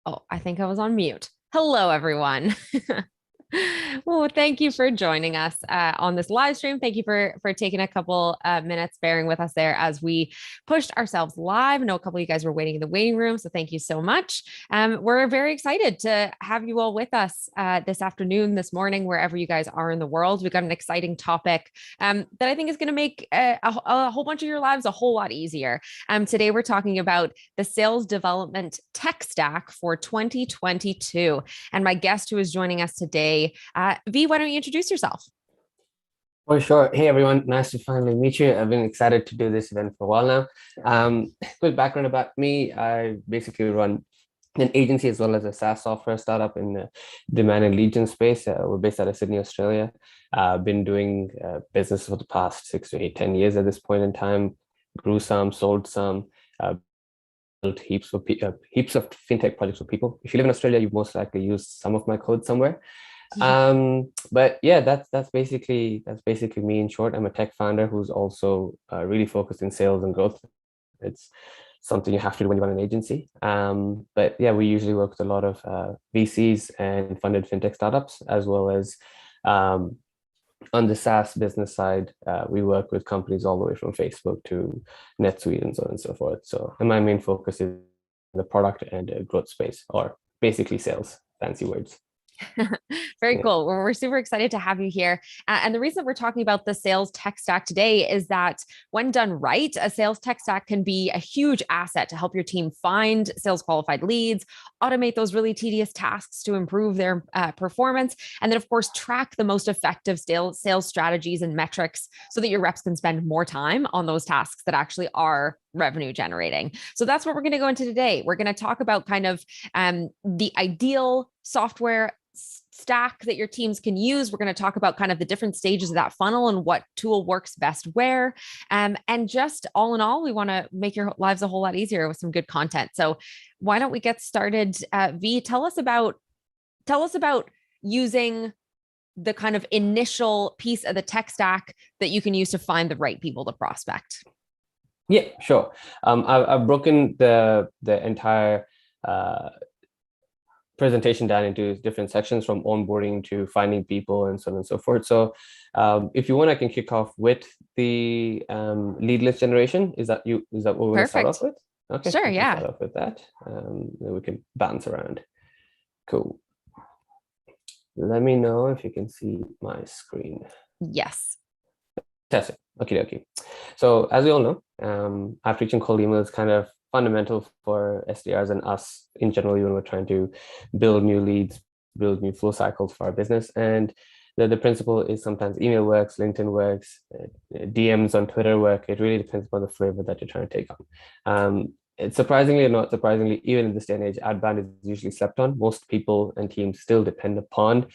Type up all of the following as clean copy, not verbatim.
Oh, I think I was on mute. Hello, everyone. Well, thank you for joining us on this live stream. Thank you for taking a couple minutes bearing with us there as we pushed ourselves live. I know a couple of you guys were waiting in the waiting room, so thank you so much. We're very excited to have you all with us this afternoon, this morning, wherever you guys are in the world. We've got an exciting topic that I think is going to make a whole bunch of your lives a whole lot easier. Today, we're talking about the sales development tech stack for 2022. And my guest who is joining us today, V, why don't you introduce yourself? For sure. Hey, everyone. Nice to finally meet you. I've been excited to do this event for a while now. Quick background about me. I basically run an agency as well as a SaaS software startup in the demand and lead gen space. We're based out of Sydney, Australia. Been doing business for the past 6 to 8, 10 years at this point in time. Grew some, sold some, built heaps of fintech projects for people. If you live in Australia, you've most likely used some of my code somewhere. But yeah, that's basically me in short. I'm a tech founder who's also really focused in sales and growth. It's something you have to do when you run an agency. But yeah, we usually work with a lot of VCs and funded fintech startups, as well as on the SaaS business side, we work with companies all the way from Facebook to NetSuite and so on and so forth. So, and my main focus is the product and growth space, or basically sales, fancy words. Very Yeah. cool. Well, we're super excited to have you here. And the reason we're talking about the sales tech stack today is that when done right, a sales tech stack can be a huge asset to help your team find sales qualified leads, automate those really tedious tasks to improve their performance, and then, of course, track the most effective sales strategies and metrics so that your reps can spend more time on those tasks that actually are revenue generating. So that's what we're going to go into today. We're going to talk about kind of the ideal software stack that your teams can use. We're going to talk about kind of the different stages of that funnel and what tool works best where. And just all in all, we want to make your lives a whole lot easier with some good content. So why don't we get started? V, tell us about using the kind of initial piece of the tech stack that you can use to find the right people to prospect. Yeah, sure. I've broken the entire presentation down into different sections, from onboarding to finding people and so on and so forth. So if you want, I can kick off with the lead list generation. Is that what we're going to start off Perfect. with? Okay, Sure. we can Yeah. start off with that. Then we can bounce around. Cool. Let me know if you can see my screen. Yes. Fantastic. Okay. So as we all know, outreach and cold email is kind of fundamental for SDRs and us in general when we're trying to build new leads, build new flow cycles for our business. And the principle is sometimes email works, LinkedIn works, DMs on Twitter work. It really depends upon the flavor that you're trying to take on. It's surprisingly or not surprisingly, even in this day and age, outbound is usually slept on. Most people and teams still depend upon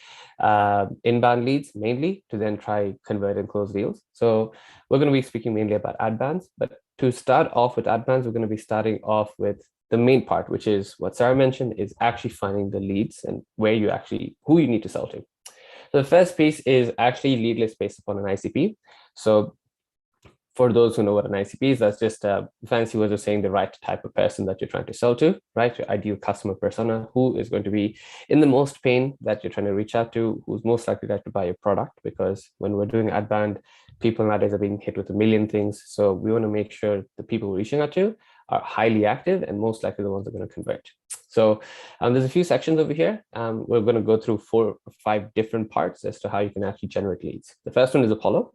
inbound leads mainly to then try convert and close deals. So we're going to be speaking mainly about outbounds, but to start off with outbounds, we're going to be starting off with the main part, which is what Sarah mentioned, is actually finding the leads and who you need to sell to. So the first piece is actually lead list based upon an ICP. So for those who know what an ICP is, that's just a fancy way of saying the right type of person that you're trying to sell to, right? Your ideal customer persona, who is going to be in the most pain that you're trying to reach out to, who's most likely to buy your product. Because when we're doing outbound, people nowadays are being hit with a million things. So we want to make sure the people we're reaching out to are highly active and most likely the ones that are going to convert. So there's a few sections over here. We're going to go through 4 or 5 different parts as to how you can actually generate leads. The first one is Apollo.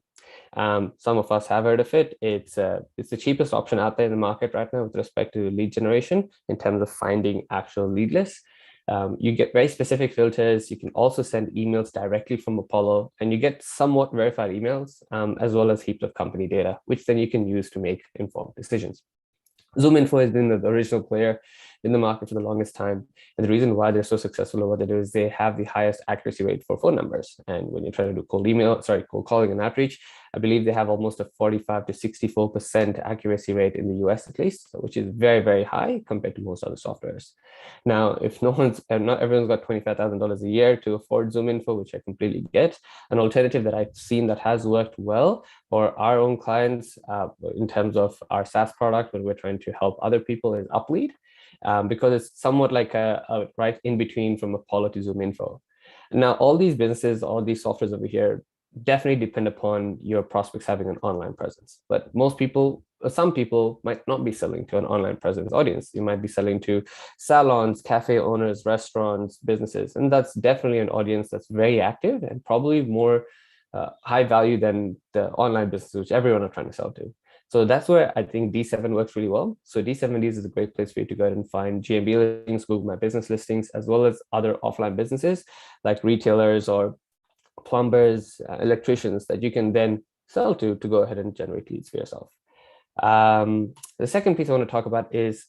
Some of us have heard of it. It's the cheapest option out there in the market right now with respect to lead generation in terms of finding actual lead lists. You get very specific filters. You can also send emails directly from Apollo, and you get somewhat verified emails, as well as heaps of company data, which then you can use to make informed decisions. ZoomInfo has been the original player in the market for the longest time. And the reason why they're so successful at what they do is they have the highest accuracy rate for phone numbers. And when you're trying to do cold calling and outreach, I believe they have almost a 45 to 64% accuracy rate in the US at least, which is very, very high compared to most other softwares. Now, if not everyone's got $25,000 a year to afford ZoomInfo, which I completely get, an alternative that I've seen that has worked well for our own clients in terms of our SaaS product when we're trying to help other people is Uplead. because it's somewhat like a right in between from Apollo to Zoom Info. Now, all these businesses, all these softwares over here definitely depend upon your prospects having an online presence. But most people, some people might not be selling to an online presence audience. You might be selling to salons, cafe owners, restaurants, businesses. And that's definitely an audience that's very active and probably more high value than the online business, which everyone are trying to sell to. So that's where I think D7 works really well. So D70s is a great place for you to go ahead and find GMB listings, Google My Business listings, as well as other offline businesses like retailers or plumbers, electricians that you can then sell to go ahead and generate leads for yourself. The second piece I want to talk about is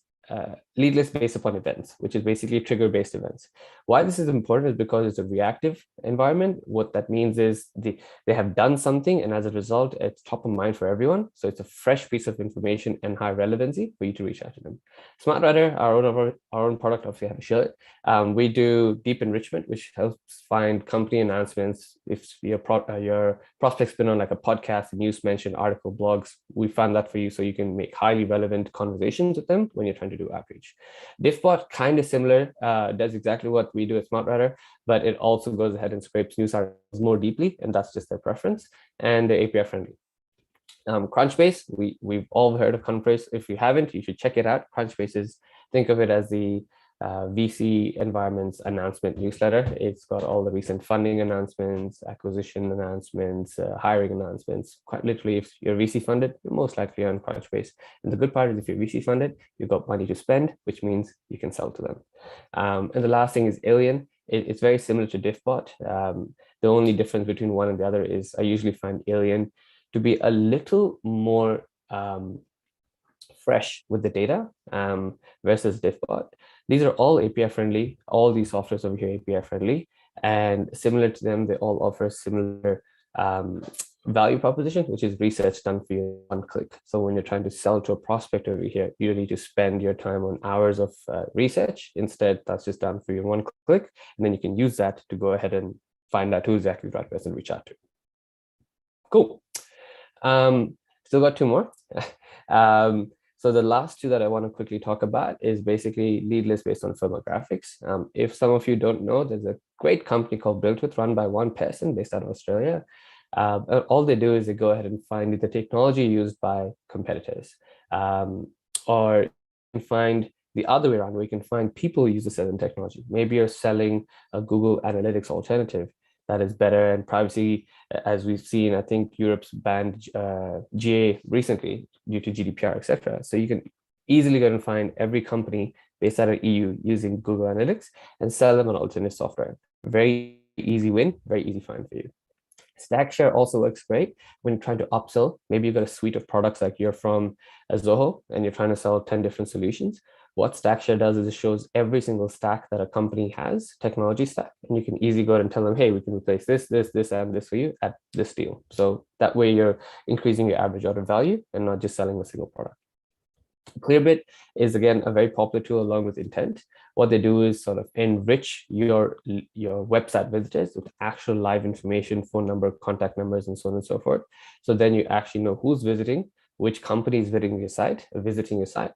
lead list based upon events, which is basically trigger-based events. Why this is important is because it's a reactive environment. What that means is they have done something, and as a result, it's top of mind for everyone. So it's a fresh piece of information and high relevancy for you to reach out to them. Smartwriter, our own product, obviously have a shirt. We do deep enrichment, which helps find company announcements. If your prospect's been on like a podcast, a news mention, article, blogs, we found that for you so you can make highly relevant conversations with them when you're trying to do outreach. Diffbot, kind of similar, does exactly what we do at Smartwriter, but it also goes ahead and scrapes news articles more deeply, and that's just their preference, and they're API friendly. Crunchbase, we've all heard of Crunchbase. If you haven't, you should check it out. Crunchbase is, think of it as the VC environments announcement newsletter. It's got all the recent funding announcements, acquisition announcements, hiring announcements. Quite literally, if you're VC funded, you're most likely on Crunchbase. And the good part is if you're VC funded, you've got money to spend, which means you can sell to them. And the last thing is Alien. It's very similar to Diffbot. The only difference between one and the other is I usually find Alien to be a little more fresh with the data versus Diffbot. These are all API friendly. All these softwares over here API friendly, and similar to them, they all offer similar value proposition, which is research done for you one click. So when you're trying to sell to a prospect over here, you don't need to spend your time on hours of research. Instead, that's just done for you in one click, and then you can use that to go ahead and find out who exactly the right person to reach out to. Cool. Still got two more. So the last two that I want to quickly talk about is basically lead list based on Filmographics. If some of you don't know, there's a great company called Built With, run by one person based out of Australia. All they do is they go ahead and find the technology used by competitors, or find the other way around, where you can find people who use a certain technology. Maybe you're selling a Google Analytics alternative that is better and privacy, as we've seen. I think Europe's banned GA recently due to GDPR, etc. So you can easily go and find every company based out of EU using Google Analytics and sell them an alternate software. Very easy win, very easy find for you. StackShare also works great when you're trying to upsell. Maybe you've got a suite of products, like you're from Zoho and you're trying to sell 10 different solutions. What StackShare does is it shows every single stack that a company has, technology stack, and you can easily go and tell them, hey, we can replace this, and this for you at this deal. So that way you're increasing your average order value and not just selling a single product. Clearbit is, again, a very popular tool along with Intent. What they do is sort of enrich your website visitors with actual live information, phone number, contact numbers, and so on and so forth. So then you actually know who's visiting, which company is visiting your site.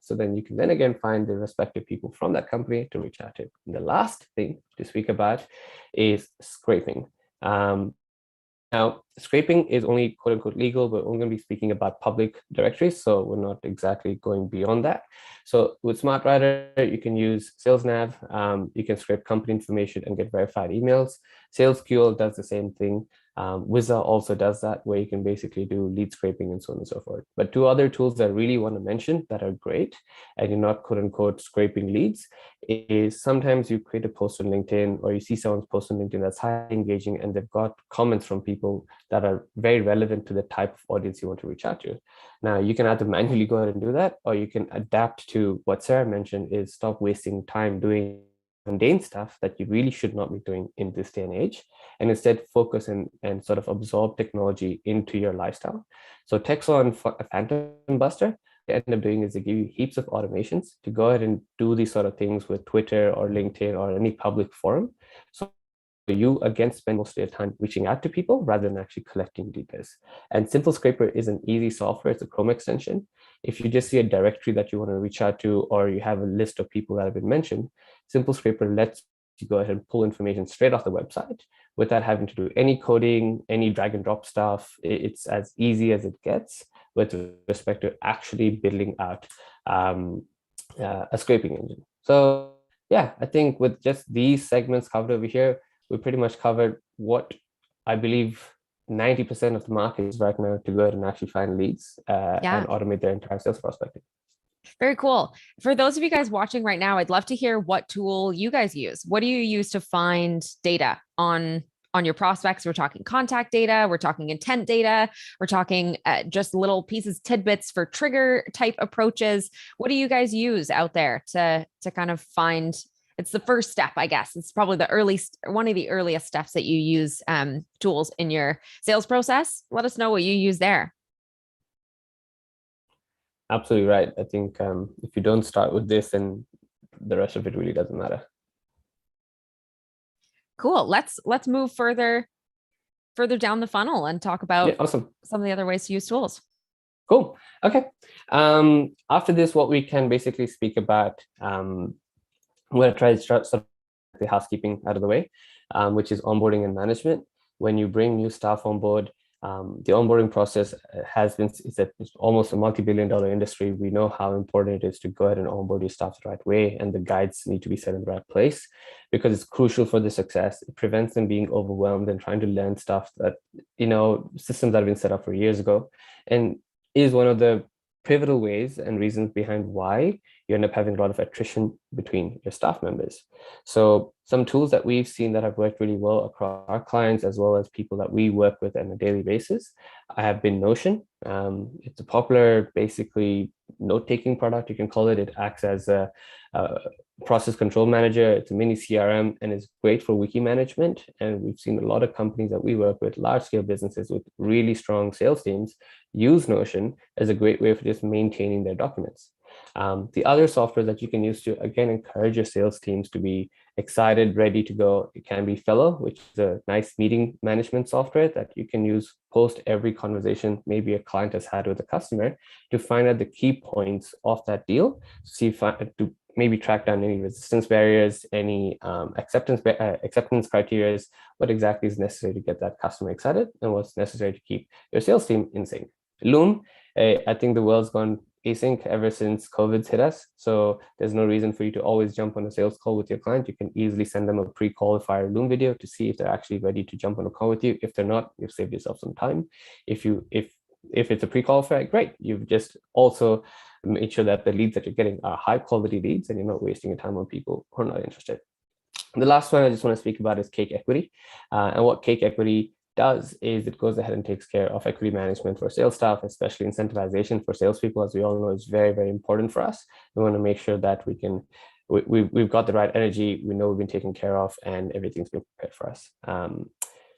So then you can then again find the respective people from that company to reach out to. And the last thing to speak about is scraping. Now, scraping is only quote unquote legal, but we're only going to be speaking about public directories, so we're not exactly going beyond that. So with Smartwriter, you can use SalesNav. You can scrape company information and get verified emails. SalesQL does the same thing. Wizza also does that, where you can basically do lead scraping and so on and so forth. But two other tools that I really want to mention that are great, and you're not quote unquote scraping leads, is sometimes you create a post on LinkedIn, or you see someone's post on LinkedIn that's highly engaging and they've got comments from people that are very relevant to the type of audience you want to reach out to. Now, you can either manually go ahead and do that, or you can adapt to what Sarah mentioned, is stop wasting time doing mundane stuff that you really should not be doing in this day and age, and instead focus and sort of absorb technology into your lifestyle. So Texon Phantom Buster, they end up doing is they give you heaps of automations to go ahead and do these sort of things with Twitter or LinkedIn or any public forum. So you again spend most of your time reaching out to people rather than actually collecting details. And Simple Scraper is an easy software. It's a Chrome extension. If you just see a directory that you want to reach out to, or you have a list of people that have been mentioned, Simple Scraper lets you go ahead and pull information straight off the website without having to do any coding, any drag and drop stuff. It's as easy as it gets with respect to actually building out a scraping engine. So yeah, I think with just these segments covered over here, we pretty much covered what I believe 90% of the market is right now to go ahead and actually find leads and automate their entire sales prospecting. Very cool. For those of you guys watching right now, I'd love to hear what tool you guys use. What do you use to find data on your prospects? We're talking contact data, we're talking intent data, we're talking just little pieces, tidbits for trigger type approaches. What do you guys use out there to kind of find? It's the first step, I guess. It's probably one of the earliest steps that you use tools in your sales process. Let us know what you use there. Absolutely right. I think if you don't start with this, then the rest of it really doesn't matter. Cool. Let's move further down the funnel and talk about awesome. some of the other ways to use tools. Cool. Okay. After this, what we can basically speak about, I'm going to try to start the housekeeping out of the way, which is onboarding and management. When you bring new staff on board, the onboarding process it's almost a multi-billion-dollar industry. We know how important it is to go ahead and onboard your staff the right way, and the guides need to be set in the right place because it's crucial for the success. It prevents them being overwhelmed and trying to learn stuff that, systems that have been set up for years ago, and is one of the pivotal ways and reasons behind why you end up having a lot of attrition between your staff members. So some tools that we've seen that have worked really well across our clients, as well as people that we work with on a daily basis, have been Notion. It's a popular, basically, note-taking product, you can call it. It acts as a process control manager. It's a mini CRM and is great for wiki management. And we've seen a lot of companies that we work with, large-scale businesses with really strong sales teams, use Notion as a great way for just maintaining their documents. The other software that you can use to, again, encourage your sales teams to be excited, ready to go, it can be Fellow, which is a nice meeting management software that you can use post every conversation maybe a client has had with a customer to find out the key points of that deal, to maybe track down any resistance barriers, any acceptance criteria, what exactly is necessary to get that customer excited, and what's necessary to keep your sales team in sync. Loom, I think the world's gone async ever since COVID's hit us. So there's no reason for you to always jump on a sales call with your client. You can easily send them a pre-qualifier Loom video to see if they're actually ready to jump on a call with you. If they're not, you've saved yourself some time. If it's a pre-qualifier, great. You've just also made sure that the leads that you're getting are high quality leads and you're not wasting your time on people who are not interested. The last one I just want to speak about is Cake Equity. And what Cake Equity does is it goes ahead and takes care of equity management for sales staff, especially incentivization for salespeople, as we all know, is very, very important for us. We want to make sure that we've got the right energy, we know we've been taken care of, and everything's been prepared for us.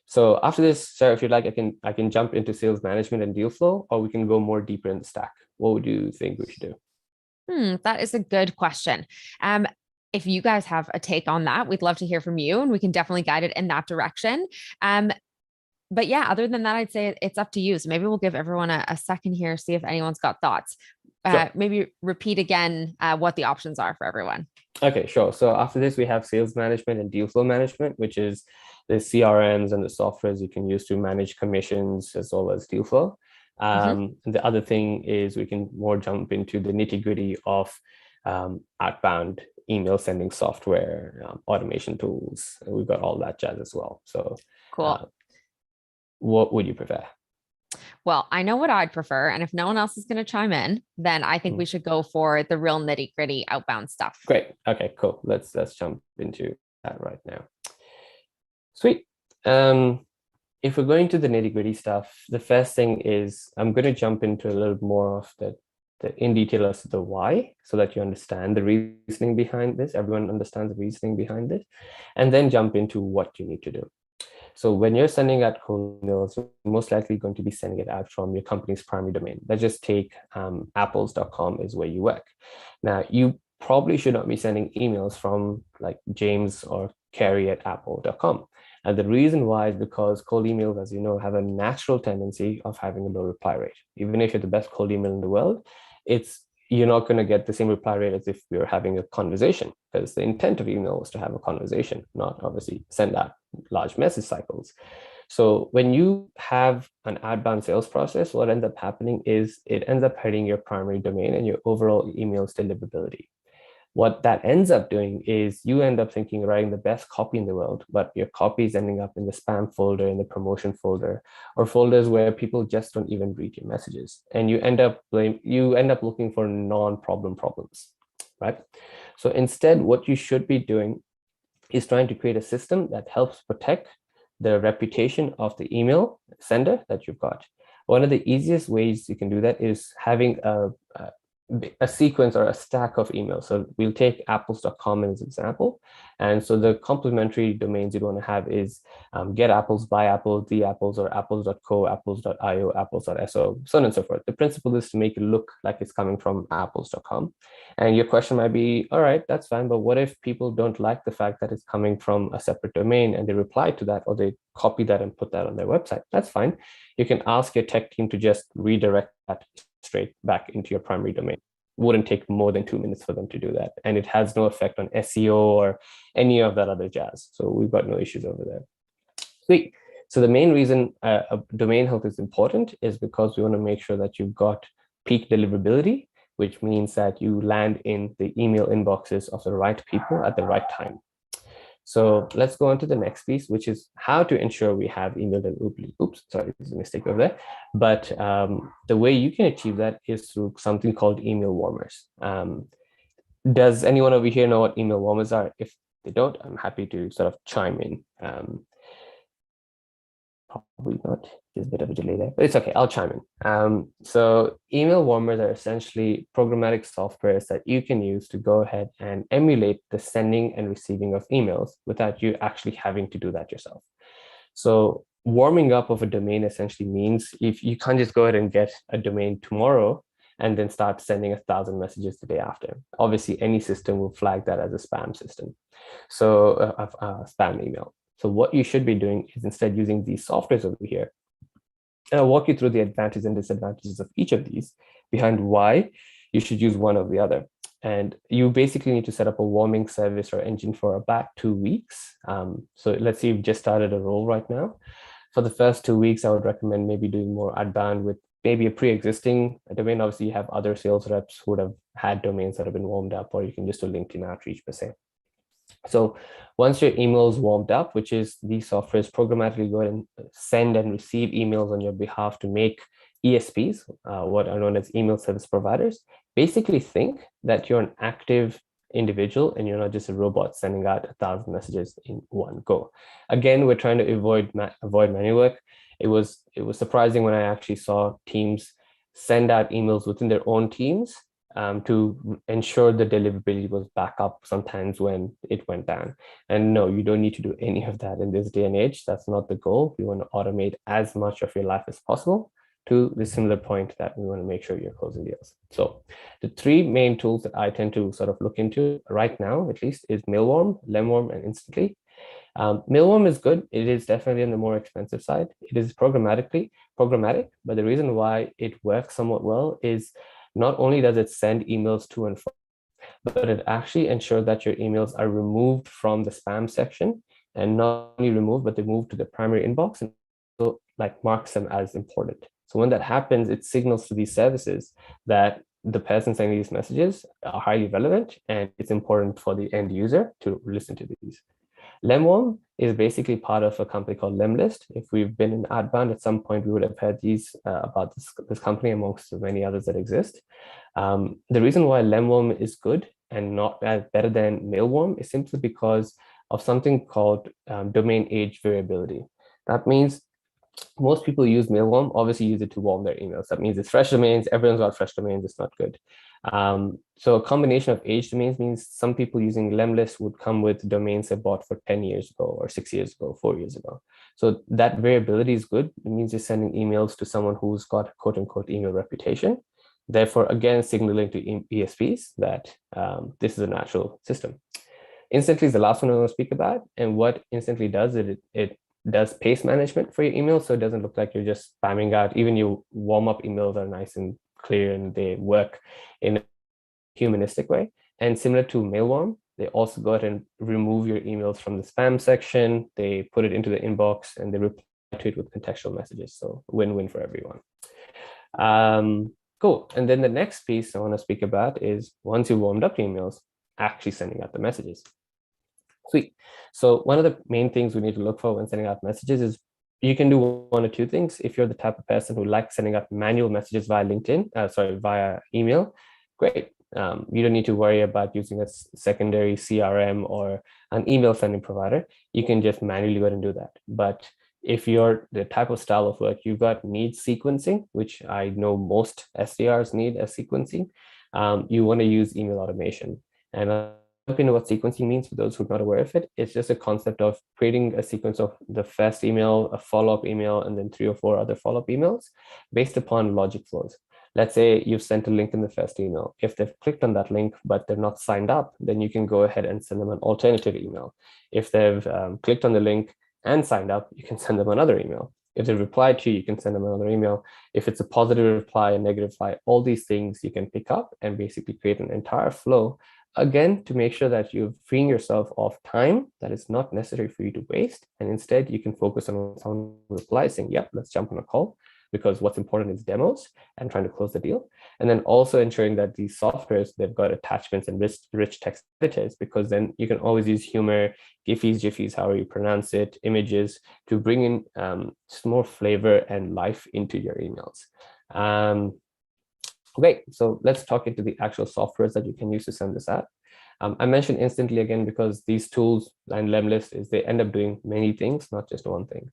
So after this, Sarah, if you'd like, I can jump into sales management and deal flow, or we can go more deeper in the stack. What would you think we should do? That is a good question. If you guys have a take on that, we'd love to hear from you, and we can definitely guide it in that direction. But yeah, other than that, I'd say it's up to you. So maybe we'll give everyone a second here, see if anyone's got thoughts. Sure. Maybe repeat again what the options are for everyone. Okay, sure. So after this, we have sales management and deal flow management, which is the CRMs and the softwares you can use to manage commissions as well as deal flow. And the other thing is we can more jump into the nitty gritty of outbound email sending software, automation tools. We've got all that jazz as well. So cool. What would you prefer? Well, I know what I'd prefer. And if no one else is going to chime in, then I think we should go for the real nitty gritty outbound stuff. Great. Okay, cool. Let's jump into that right now. Sweet. If we're going to the nitty gritty stuff, the first thing is I'm going to jump into a little more of the in detail as to the why, so that you understand the reasoning behind this. Everyone understands the reasoning behind it, and then jump into what you need to do. So when you're sending out cold emails, you're most likely going to be sending it out from your company's primary domain. Let's just take apples.com is where you work. Now, you probably should not be sending emails from like James or Carrie at apple.com. And the reason why is because cold emails, as you know, have a natural tendency of having a low reply rate. Even if you're the best cold email in the world, you're not going to get the same reply rate as if you're having a conversation, because the intent of email was to have a conversation, not obviously send out large message cycles. So when you have an outbound sales process, what ends up happening is it ends up hurting your primary domain and your overall email's deliverability. What that ends up doing is you end up thinking writing the best copy in the world, but your copy is ending up in the spam folder, in the promotion folder, or folders where people just don't even read your messages. And you end up looking for non-problem problems, right? So instead, what you should be doing is trying to create a system that helps protect the reputation of the email sender that you've got. One of the easiest ways you can do that is having a sequence or a stack of emails. So we'll take apples.com as an example. And so the complementary domains you'd want to have is get apples, buy apples, the apples, or apples.co, apples.io, apples.so, so on and so forth. The principle is to make it look like it's coming from apples.com. And your question might be, all right, that's fine, but what if people don't like the fact that it's coming from a separate domain and they reply to that, or they copy that and put that on their website? That's fine. You can ask your tech team to just redirect that straight back into your primary domain. Wouldn't take more than 2 minutes for them to do that. And it has no effect on SEO or any of that other jazz. So we've got no issues over there. Sweet. So the main reason domain health is important is because we want to make sure that you've got peak deliverability, which means that you land in the email inboxes of the right people at the right time. So let's go on to the next piece, which is how to ensure we have email deliverability. Oops, sorry, there's a mistake over there. But the way you can achieve that is through something called email warmers. Does anyone over here know what email warmers are? If they don't, I'm happy to sort of chime in. Probably not. There's a bit of a delay there, but it's okay. I'll chime in. So email warmers are essentially programmatic softwares that you can use to go ahead and emulate the sending and receiving of emails without you actually having to do that yourself. So warming up of a domain essentially means if you can't just go ahead and get a domain tomorrow and then start sending 1,000 messages the day after. Obviously, any system will flag that as a spam system. So spam email. So what you should be doing is instead using these softwares over here. And I'll walk you through the advantages and disadvantages of each of these behind why you should use one or the other. And you basically need to set up a warming service or engine for about 2 weeks. So let's say you've just started a role right now. For the first 2 weeks, I would recommend maybe doing more outbound with maybe a pre-existing domain. Obviously, you have other sales reps who would have had domains that have been warmed up, or you can just do LinkedIn outreach per se. So once your email is warmed up, which is these softwares programmatically go and send and receive emails on your behalf to make ESPs, what are known as email service providers, basically think that you're an active individual and you're not just a robot sending out 1,000 messages in one go. Again, we're trying to avoid manual work. It was surprising when I actually saw teams send out emails within their own teams to ensure the deliverability was back up sometimes when it went down. And no, you don't need to do any of that in this day and age. That's not the goal. We want to automate as much of your life as possible to the similar point that we want to make sure you're closing deals. So the 3 main tools that I tend to sort of look into right now, at least, is Mailworm, Lemworm, and Instantly. Mailworm is good. It is definitely on the more expensive side. It is programmatic, but the reason why it works somewhat well is not only does it send emails to and from, but it actually ensures that your emails are removed from the spam section, and not only removed, but they move to the primary inbox and so like marks them as important. So when that happens, it signals to these services that the person sending these messages are highly relevant and it's important for the end user to listen to these. Lemworm is basically part of a company called Lemlist. If we've been in outbound at some point, we would have heard these about this company amongst many others that exist. The reason why Lemworm is good and not better than Mailworm is simply because of something called domain age variability. That means most people use Mailworm, obviously use it to warm their emails. That means it's fresh domains. Everyone's got fresh domains. It's not good. So a combination of age domains means some people using Lemlist would come with domains they bought for 10 years ago or 6 years ago, 4 years ago. So that variability is good. It means you're sending emails to someone who's got a quote unquote email reputation. Therefore, again, signaling to ESPs that this is a natural system. Instantly is the last one I want to speak about. And what Instantly does, it does paste management for your email, so it doesn't look like you're just spamming out. Even your warm-up emails are nice and clear, and they work in a humanistic way. And similar to Mailworm, they also go ahead and remove your emails from the spam section. They put it into the inbox, and they reply to it with contextual messages. So win-win for everyone. Cool. And then the next piece I want to speak about is, once you've warmed up your emails, actually sending out the messages. Sweet. So one of the main things we need to look for when sending out messages is, you can do one or two things. If you're the type of person who likes sending out manual messages via via email, great. You don't need to worry about using a secondary CRM or an email sending provider. You can just manually go ahead and do that. But if you're the type of style of work you've got needs sequencing, which I know most SDRs need as sequencing, you want to use email automation. And you know what sequencing means for those who are not aware of it. It's just a concept of creating a sequence of the first email, a follow-up email, and then 3 or 4 other follow-up emails based upon logic flows. Let's say you've sent a link in the first email. If they've clicked on that link, but they're not signed up, then you can go ahead and send them an alternative email. If they've clicked on the link and signed up, you can send them another email. If they replied to you, you can send them another email. If it's a positive reply, a negative reply, all these things you can pick up and basically create an entire flow, again, to make sure that you're freeing yourself of time that is not necessary for you to waste. And instead, you can focus on someone replies saying, yep, let's jump on a call, because what's important is demos and trying to close the deal. And then also ensuring that these softwares, they've got attachments and rich text editors, because then you can always use humor, giffies, jiffies, however you pronounce it, images, to bring in just more flavor and life into your emails. Great, so let's talk into the actual softwares that you can use to send this out. I mentioned Instantly again, because these tools and Lemlist they end up doing many things, not just one thing.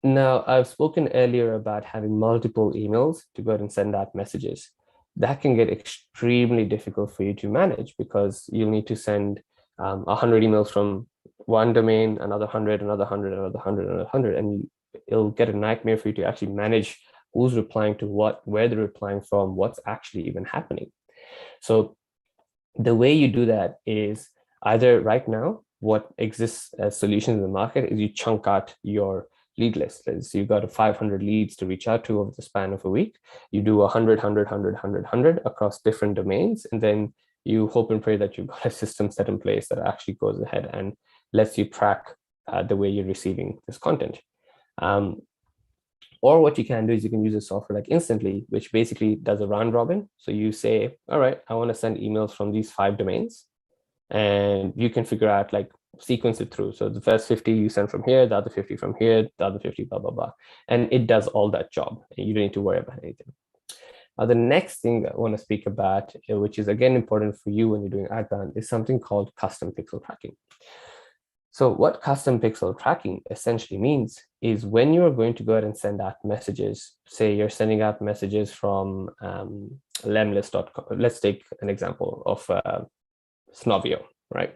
Now, I've spoken earlier about having multiple emails to go ahead and send out messages. That can get extremely difficult for you to manage, because you'll need to send 100 emails from one domain, another 100, another 100, another 100, another 100, and it'll get a nightmare for you to actually manage who's replying to what, where they're replying from, what's actually even happening. So the way you do that is, either right now, what exists as solutions in the market is you chunk out your lead list. So you've got 500 leads to reach out to over the span of a week. You do 100, 100, 100, 100, 100 across different domains. And then you hope and pray that you've got a system set in place that actually goes ahead and lets you track the way you're receiving this content. Or what you can do is you can use a software like Instantly, which basically does a round robin. So you say, all right, I want to send emails from these 5 domains, and you can figure out, like, sequence it through. So the first 50 you send from here, the other 50 from here, the other 50, blah, blah, blah. And it does all that job. And you don't need to worry about anything. The next thing I want to speak about, which is again important for you when you're doing outbound, is something called custom pixel tracking. So what custom pixel tracking essentially means is, when you're going to go ahead and send out messages, say you're sending out messages from lemlist.com. Let's take an example of Snovio, right?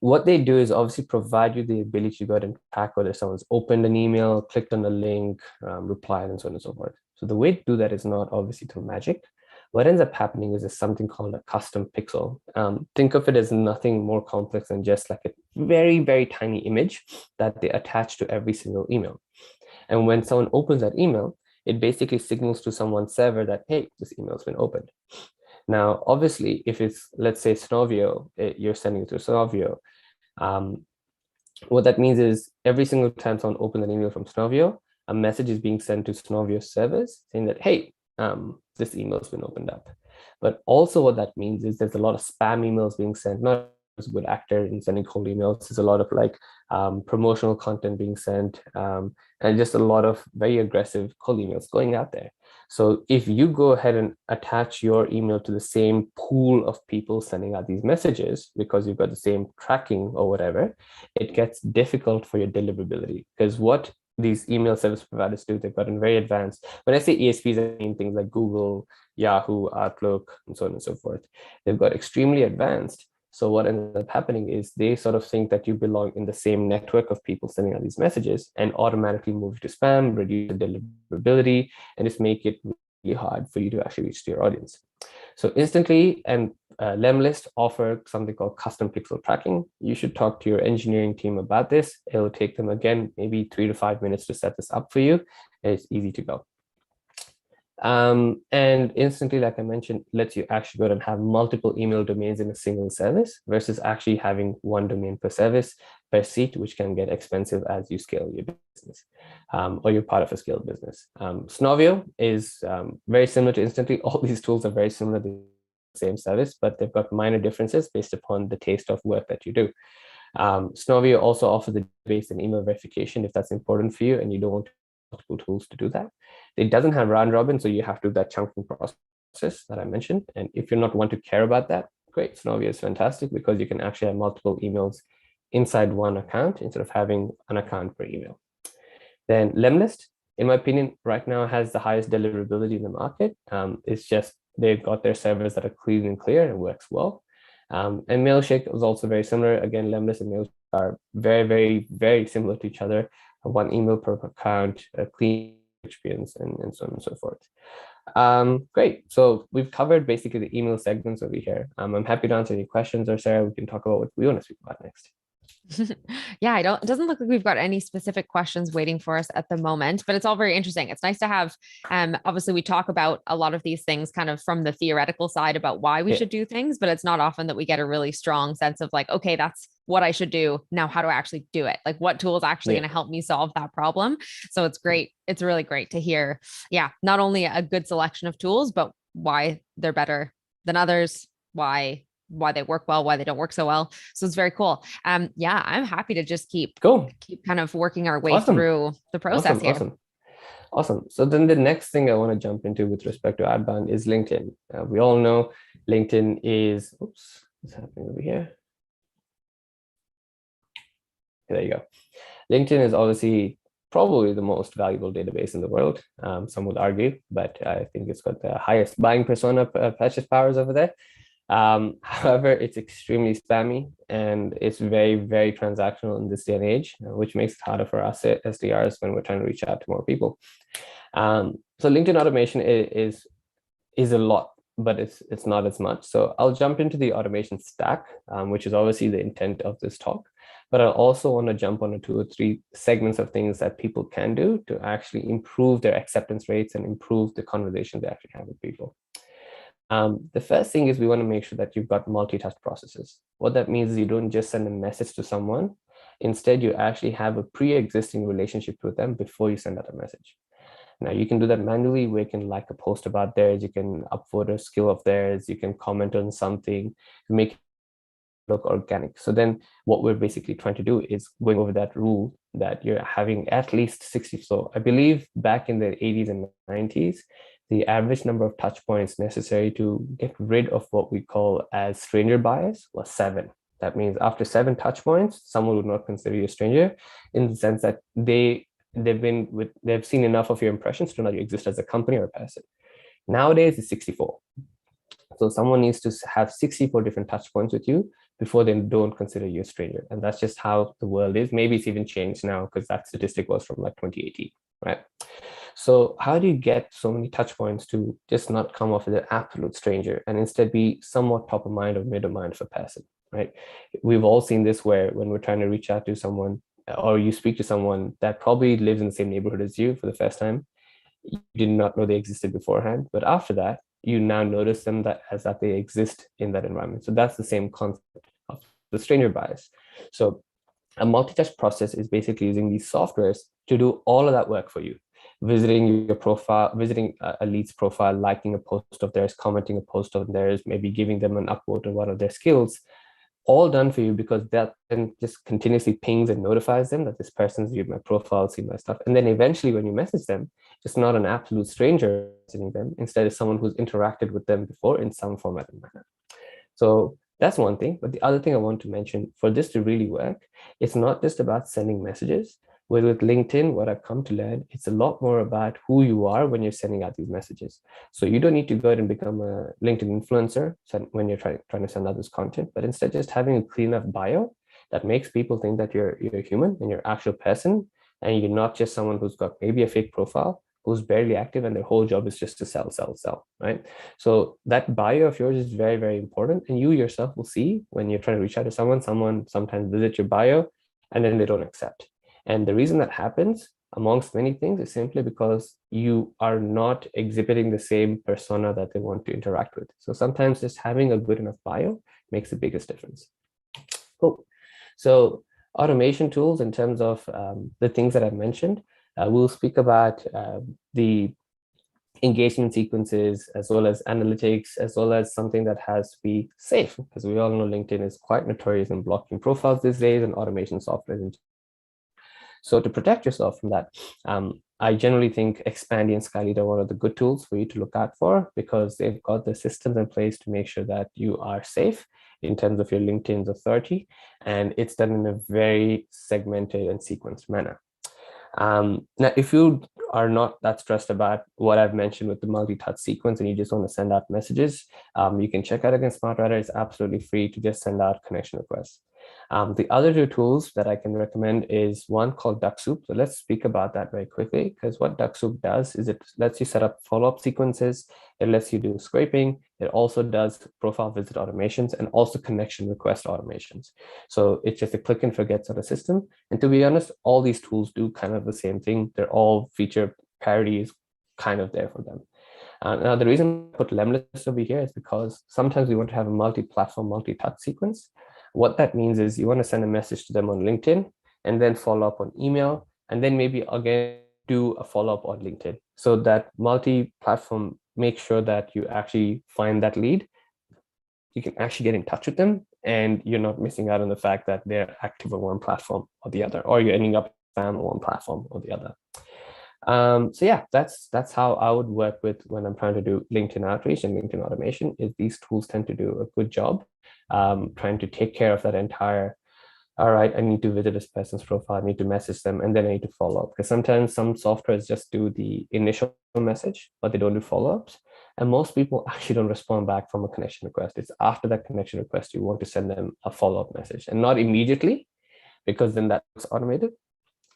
What they do is obviously provide you the ability to go ahead and track whether someone's opened an email, clicked on the link, replied, and so on and so forth. So the way to do that is not obviously through magic. What ends up happening is something called a custom pixel. Think of it as nothing more complex than just like a very, very tiny image that they attach to every single email. And when someone opens that email, it basically signals to someone's server that, hey, this email's been opened. Now, obviously, if it's, let's say, Snovio, you're sending it to Snovio. What that means is, every single time someone opens an email from Snovio, a message is being sent to Snovio servers saying that, hey, this email has been opened up. But also what that means is there's a lot of spam emails being sent. Not as a good actor in sending cold emails. There's a lot of like promotional content being sent, and just a lot of very aggressive cold emails going out there. So if you go ahead and attach your email to the same pool of people sending out these messages, because you've got the same tracking or whatever, it gets difficult for your deliverability. Because what these email service providers do, they've gotten very advanced. When I say ESPs, I mean things like Google, Yahoo, Outlook, and so on and so forth. They've got extremely advanced. So what ends up happening is they sort of think that you belong in the same network of people sending out these messages, and automatically move you to spam, reduce the deliverability, and just make it really hard for you to actually reach to your audience. So Instantly and Lemlist offer something called custom pixel tracking. You should talk to your engineering team about this. It'll take them, again, maybe 3 to 5 minutes to set this up for you. And it's easy to go. And instantly, like I mentioned, lets you actually go and have multiple email domains in a single service versus actually having one domain per service per seat, which can get expensive as you scale your business, or you're part of a scaled business. Snovio is very similar to Instantly. All these tools are very similar to the same service, but they've got minor differences based upon the taste of work that you do. Snovio also offers the database and email verification if that's important for you and you don't want multiple tools to do that. It doesn't have round robin, so you have to do that chunking process that I mentioned. And if you're not one to care about that, great. Snovio is fantastic because you can actually have multiple emails inside one account instead of having an account per email. Then Lemlist, in my opinion, right now has the highest deliverability in the market. It's just they've got their servers that are clean and clear and works well. And Mailshake was also very similar. Again, Lemlist and Mailshake are very, very, very similar to each other. One email per account, a clean experience, and so on and so forth. Great. So we've covered basically the email segments over here. I'm happy to answer any questions, or Sarah, we can talk about what we want to speak about next. Yeah, it doesn't look like we've got any specific questions waiting for us at the moment, but it's all very interesting. It's nice to have, obviously we talk about a lot of these things kind of from the theoretical side about why we should do things, but it's not often that we get a really strong sense of like, okay, that's what I should do. Now, how do I actually do it? Like what tool is actually going to help me solve that problem? So it's great. It's really great to hear. Yeah. Not only a good selection of tools, but why they're better than others, why they work well, why they don't work so well. So it's very cool. Yeah, I'm happy to just keep kind of working our way through the process here. Awesome. So then the next thing I want to jump into with respect to outbound is LinkedIn. We all know LinkedIn is, oops, what's happening over here? There you go. LinkedIn is obviously probably the most valuable database in the world. Some would argue, but I think it's got the highest buying persona purchase powers over there. However, it's extremely spammy and it's very, very transactional in this day and age, which makes it harder for us SDRs when we're trying to reach out to more people. So LinkedIn automation is a lot, but it's not as much. So I'll jump into the automation stack, which is obviously the intent of this talk. But I also want to jump on 2 or 3 segments of things that people can do to actually improve their acceptance rates and improve the conversation they actually have with people. The first thing is we want to make sure that you've got multi-touch processes. What that means is you don't just send a message to someone. Instead, you actually have a pre-existing relationship with them before you send out a message. Now, you can do that manually where you can like a post about theirs, you can upvote a skill of theirs, you can comment on something to make it look organic. So then what we're basically trying to do is going over that rule that you're having at least 60. So I believe back in the 80s and 90s, the average number of touch points necessary to get rid of what we call as stranger bias was 7. That means after 7 touch points, someone would not consider you a stranger in the sense that they've seen enough of your impressions to know you exist as a company or a person. Nowadays, it's 64. So someone needs to have 64 different touch points with you before they don't consider you a stranger. And that's just how the world is. Maybe it's even changed now because that statistic was from like 2018, right? So how do you get so many touch points to just not come off as an absolute stranger and instead be somewhat top of mind or mid of mind for a person, right? We've all seen this where when we're trying to reach out to someone or you speak to someone that probably lives in the same neighborhood as you for the first time, you did not know they existed beforehand, but after that, you now notice them that they exist in that environment. So that's the same concept of the stranger bias. So a multi-touch process is basically using these softwares to do all of that work for you. Visiting your profile, visiting a lead's profile, liking a post of theirs, commenting a post of theirs, maybe giving them an upvote on one of their skills, all done for you because that then just continuously pings and notifies them that this person's viewed my profile, seen my stuff. And then eventually when you message them, it's not an absolute stranger messaging them. Instead, it's someone who's interacted with them before in some format and manner. So that's one thing. But the other thing I want to mention, for this to really work, it's not just about sending messages. With LinkedIn, what I've come to learn, it's a lot more about who you are when you're sending out these messages. So you don't need to go out and become a LinkedIn influencer when you're trying to send out this content, but instead just having a clean enough bio that makes people think that you're a human and you're an actual person, and you're not just someone who's got maybe a fake profile, who's barely active and their whole job is just to sell, sell, sell, right? So that bio of yours is very, very important. And you yourself will see when you're trying to reach out to someone sometimes visits your bio and then they don't accept. And the reason that happens, amongst many things, is simply because you are not exhibiting the same persona that they want to interact with. So sometimes just having a good enough bio makes the biggest difference. Cool. So automation tools, in terms of the things that I've mentioned, we'll speak about the engagement sequences, as well as analytics, as well as something that has to be safe, because we all know LinkedIn is quite notorious in blocking profiles these days, and automation software. So to protect yourself from that, I generally think Expandy and Skylead are one of the good tools for you to look out for, because they've got the systems in place to make sure that you are safe in terms of your LinkedIn's authority, and it's done in a very segmented and sequenced manner. Now, if you are not that stressed about what I've mentioned with the multi-touch sequence and you just want to send out messages, you can check out again Smartwriter. It's absolutely free to just send out connection requests. The other two tools that I can recommend is one called DuckSoup. So let's speak about that very quickly, because what DuckSoup does is it lets you set up follow-up sequences. It lets you do scraping. It also does profile visit automations and also connection request automations. So it's just a click and forget sort of system. And to be honest, all these tools do kind of the same thing. They're all feature parity is kind of there for them. Now, the reason I put Lemlist over here is because sometimes we want to have a multi-platform, multi-touch sequence. What that means is you want to send a message to them on LinkedIn and then follow up on email, and then maybe again do a follow-up on LinkedIn. So that multi-platform makes sure that you actually find that lead, you can actually get in touch with them, and you're not missing out on the fact that they're active on one platform or the other, or you're ending up spam on one platform or the other. So yeah, that's how I would work with when I'm trying to do LinkedIn outreach and LinkedIn automation. Is these tools tend to do a good job trying to take care of that entire, all right, I need to visit this person's profile, I need to message them, and then I need to follow up. Because sometimes some softwares just do the initial message, but they don't do follow-ups. And most people actually don't respond back from a connection request. It's after that connection request, you want to send them a follow-up message, and not immediately, because then that looks automated.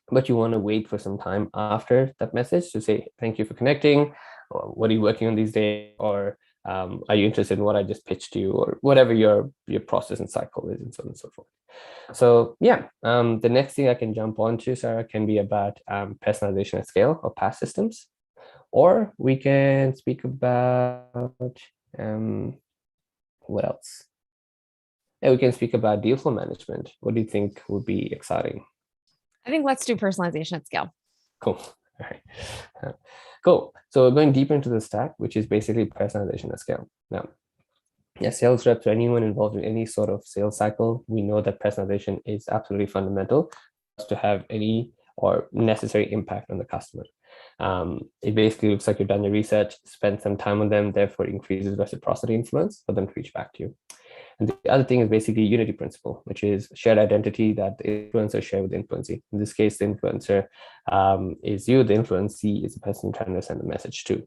But you want to wait for some time after that message to say, thank you for connecting, or what are you working on these days, or are you interested in what I just pitched to you, or whatever your process and cycle is, and so on and so forth. So yeah, the next thing I can jump onto, Sarah, can be about personalization at scale or past systems, or we can speak about what else? Yeah, we can speak about deal flow management. What do you think would be exciting? I think let's do personalization at scale. Cool. All right. Cool. So we're going deeper into the stack, which is basically personalization at scale. Now, as sales reps or anyone involved in any sort of sales cycle, we know that personalization is absolutely fundamental to have any or necessary impact on the customer. It basically looks like you've done your research, spent some time on them, therefore increases reciprocity influence for them to reach back to you. And the other thing is basically unity principle, which is shared identity that the influencer share with the influencee. In this case, the influencer is you, the influencee is the person trying to send a message to.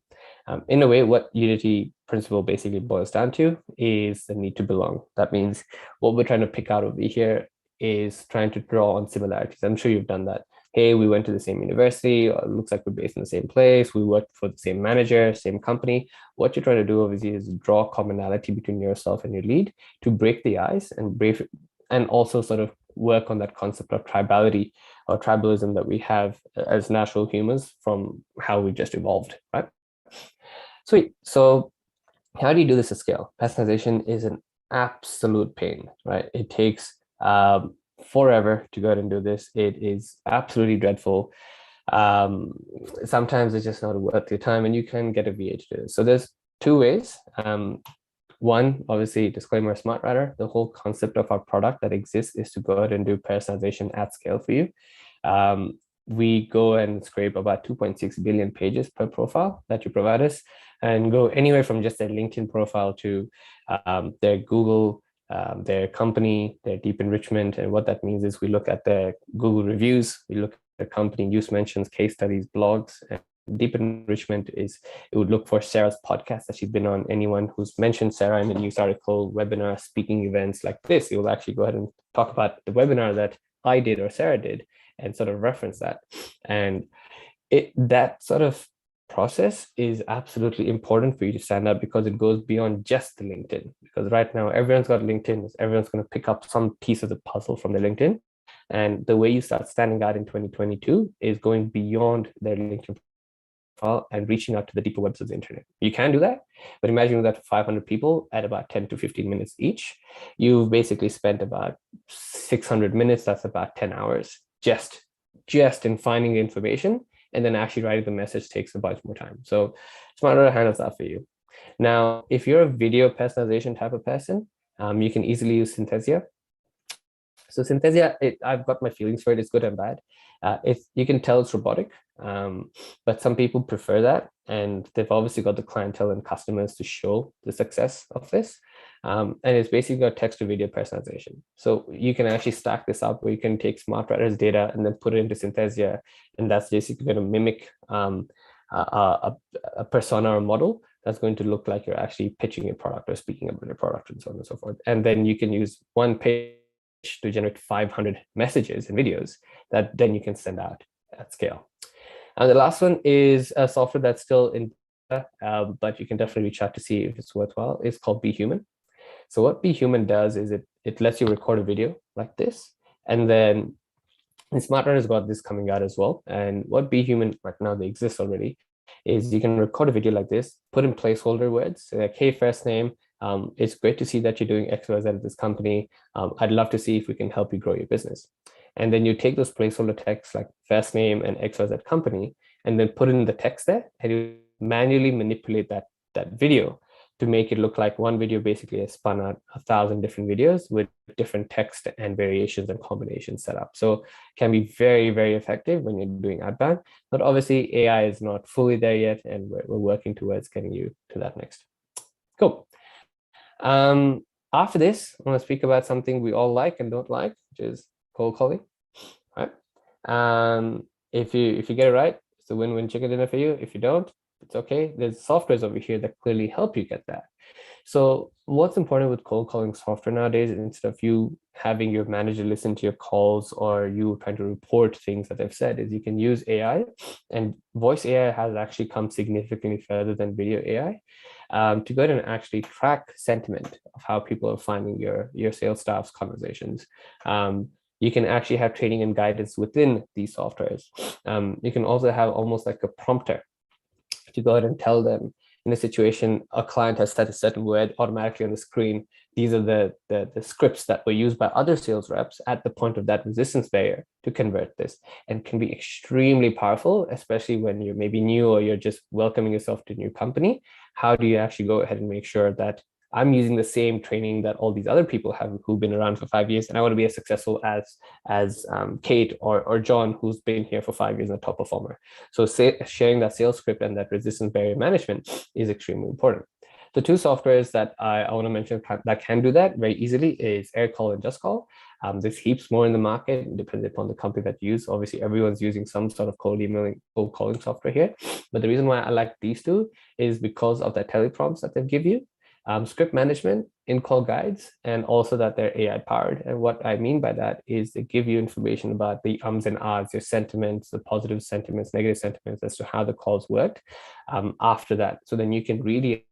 In a way, what unity principle basically boils down to is the need to belong. That means what we're trying to pick out over here is trying to draw on similarities. I'm sure you've done that. Hey, we went to the same university, or it looks like we're based in the same place, we worked for the same manager, same company. What you're trying to do obviously is draw commonality between yourself and your lead to break the ice and also sort of work on that concept of tribality or tribalism that we have as natural humans from how we just evolved, right? Sweet. So how do you do this at scale? Personalization is an absolute pain, right? It takes forever to go ahead and do this. It is absolutely dreadful. Sometimes it's just not worth your time, and you can get a VA to do this. So there's two ways. One, obviously, disclaimer, Smartwriter, the whole concept of our product that exists is to go ahead and do personalization at scale for you. We go and scrape about 2.6 billion pages per profile that you provide us, and go anywhere from just their LinkedIn profile to their Google, their company, their deep enrichment. And what that means is we look at their Google reviews, we look at the company news mentions, case studies, blogs. And deep enrichment is, it would look for Sarah's podcast that she's been on. Anyone who's mentioned Sarah in a news article, webinar, speaking events like this, it will actually go ahead and talk about the webinar that I did or Sarah did and sort of reference that. And that sort of process is absolutely important for you to stand out because it goes beyond just the LinkedIn. Because right now, everyone's got LinkedIn. Everyone's going to pick up some piece of the puzzle from the LinkedIn. And the way you start standing out in 2022 is going beyond their LinkedIn profile and reaching out to the deeper webs of the internet. You can do that, but imagine that 500 people at about 10 to 15 minutes each. You've basically spent about 600 minutes. That's about 10 hours just in finding the information, and then actually writing the message takes a bunch more time. So Smartwriter handles that for you. Now, if you're a video personalization type of person, you can easily use Synthesia. So Synthesia, I've got my feelings for it. It's good and bad. You can tell it's robotic, but some people prefer that, and they've obviously got the clientele and customers to show the success of this. And it's basically got text to video personalization. So you can actually stack this up where you can take Smartwriter's data and then put it into Synthesia, and that's basically going to mimic a persona or model that's going to look like you're actually pitching a product or speaking about a product and so on and so forth. And then you can use one page to generate 500 messages and videos that then you can send out at scale. And the last one is a software that's still in, but you can definitely reach out to see if it's worthwhile. It's called Be Human. So what Be Human does is it lets you record a video like this, and then Smartwriter has got this coming out as well. And what Be Human right now, they exist already, is you can record a video like this, put in placeholder words, so like, hey, first name, it's great to see that you're doing XYZ at this company. I'd love to see if we can help you grow your business. And then you take those placeholder texts like first name and XYZ company, and then put in the text there, and you manually manipulate that video to make it look like one video basically has spun out 1,000 different videos with different text and variations and combinations set up. So it can be very, very effective when you're doing outbound. But obviously AI is not fully there yet, and we're working towards getting you to that next. Cool. After this, I want to speak about something we all like and don't like, which is cold calling. Right? If you get it right, it's a win-win chicken dinner for you. If you don't, it's okay. There's softwares over here that clearly help you get that. So what's important with cold calling software nowadays is instead of you having your manager listen to your calls or you trying to report things that they've said, is you can use AI, and voice AI has actually come significantly further than video AI, to go ahead and actually track sentiment of how people are finding your sales staff's conversations. You can actually have training and guidance within these softwares. You can also have almost like a prompter to go ahead and tell them, in a situation, a client has said a certain word automatically on the screen. These are the scripts that were used by other sales reps at the point of that resistance barrier to convert this, and can be extremely powerful, especially when you're maybe new or you're just welcoming yourself to a new company. How do you actually go ahead and make sure that I'm using the same training that all these other people have who've been around for 5 years, and I want to be as successful as Kate or John, who's been here for 5 years and a top performer. So sharing that sales script and that resistance barrier management is extremely important. The two softwares that I want to mention that can do that very easily is AirCall and JustCall. There's heaps more in the market, depending upon the company that you use. Obviously, everyone's using some sort of cold emailing, cold calling software here. But the reason why I like these two is because of the teleprompts that they give you. Script management, in-call guides, and also that they're AI powered. And what I mean by that is they give you information about the ums and ahs, your sentiments, the positive sentiments, negative sentiments as to how the calls worked after that. So then you can really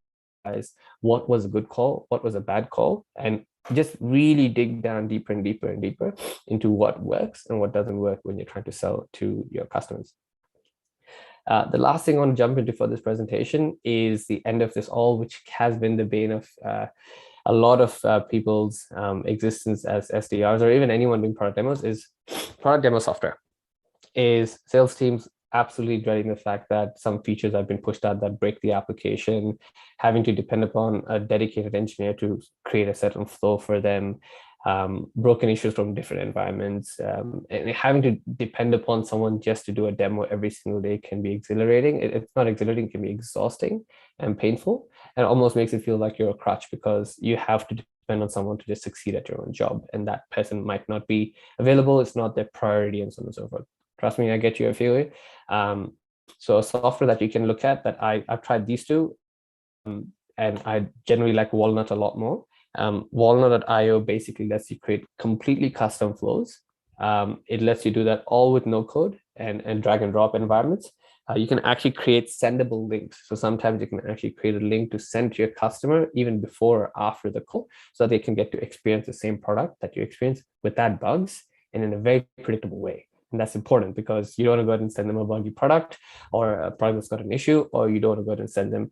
realize what was a good call, what was a bad call, and just really dig down deeper and deeper and deeper into what works and what doesn't work when you're trying to sell to your customers. The last thing I want to jump into for this presentation is the end of this all, which has been the bane of a lot of people's existence as SDRs, or even anyone doing product demos, is product demo software. Is sales teams absolutely dreading the fact that some features have been pushed out that break the application, having to depend upon a dedicated engineer to create a certain flow for them, broken issues from different environments, and having to depend upon someone just to do a demo every single day can be exhilarating. It's not exhilarating, it can be exhausting and painful, and almost makes it feel like you're a crutch because you have to depend on someone to just succeed at your own job, and that person might not be available, it's not their priority, and so on and so forth. Trust me, I get you, I feel it. So a software that you can look at that I've tried these two, and I generally like Walnut a lot more. Walnut.io basically lets you create completely custom flows. It lets you do that all with no code and drag and drop environments. you can actually create sendable links. So sometimes you can actually create a link to send to your customer even before or after the call, so that they can get to experience the same product that you experience without bugs and in a very predictable way. And that's important because you don't want to go ahead and send them a buggy product or a product that's got an issue, or you don't want to go ahead and send them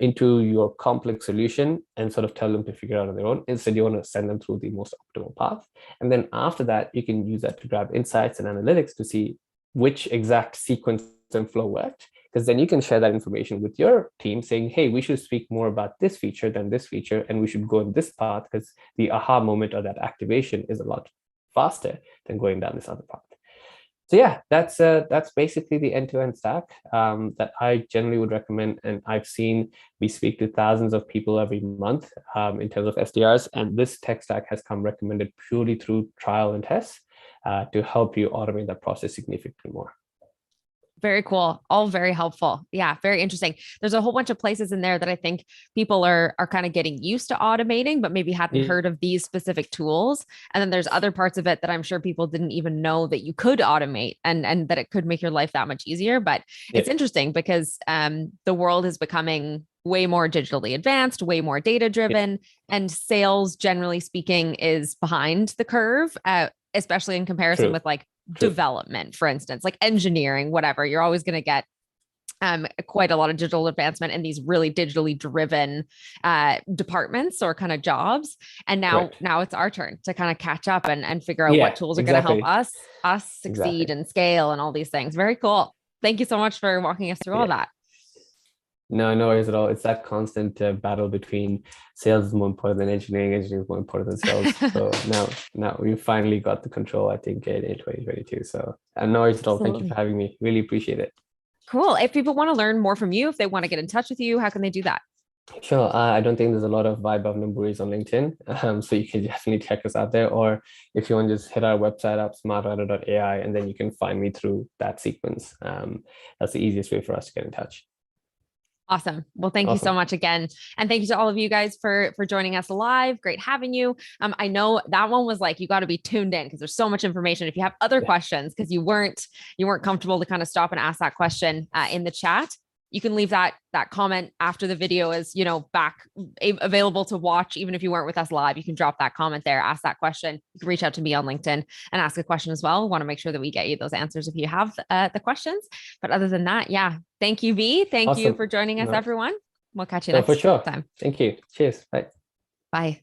into your complex solution and sort of tell them to figure it out on their own. Instead, you want to send them through the most optimal path. And then after that, you can use that to grab insights and analytics to see which exact sequence and flow worked, because then you can share that information with your team saying, hey, we should speak more about this feature than this feature, and we should go in this path because the aha moment or that activation is a lot faster than going down this other path. So yeah, that's basically the end-to-end stack that I generally would recommend. And I've seen, we speak to thousands of people every month in terms of SDRs, and this tech stack has come recommended purely through trial and tests to help you automate that process significantly more. Very cool. All very helpful. Yeah, very interesting. There's a whole bunch of places in there that I think people are kind of getting used to automating, but maybe hadn't heard of these specific tools. And then there's other parts of it that I'm sure people didn't even know that you could automate and that it could make your life that much easier. But it's interesting because the world is becoming way more digitally advanced, way more data driven, and sales, generally speaking, is behind the curve, especially in comparison with like development, for instance, like engineering, whatever. You're always going to get quite a lot of digital advancement in these really digitally driven departments or kind of jobs. And now it's our turn to kind of catch up and figure out what tools are going to help us succeed and scale and all these things. Very cool. Thank you so much for walking us through all that. No worries at all. It's that constant battle between sales is more important than engineering is more important than sales. So now we finally got the control, I think, in 2022. So no worries at all. Thank you for having me. Really appreciate it. Cool. If people want to learn more from you, if they want to get in touch with you, how can they do that? Sure. I don't think there's a lot of Vaibhav Namburis on LinkedIn. So you can definitely check us out there. Or if you want to just hit our website up, Smartwriter.ai, and then you can find me through that sequence. That's the easiest way for us to get in touch. Awesome. Well, thank you so much again. And thank you to all of you guys for joining us live. Great having you. I know that one was like, you got to be tuned in because there's so much information. If you have other questions, because you weren't comfortable to kind of stop and ask that question in the chat, you can leave that comment after the video is, back available to watch. Even if you weren't with us live, you can drop that comment there, ask that question. You can reach out to me on LinkedIn and ask a question as well. We want to make sure that we get you those answers if you have the questions. But other than that, thank you, V. Thank you for joining us, everyone. We'll catch you next time. Thank you. Cheers. Bye. Bye.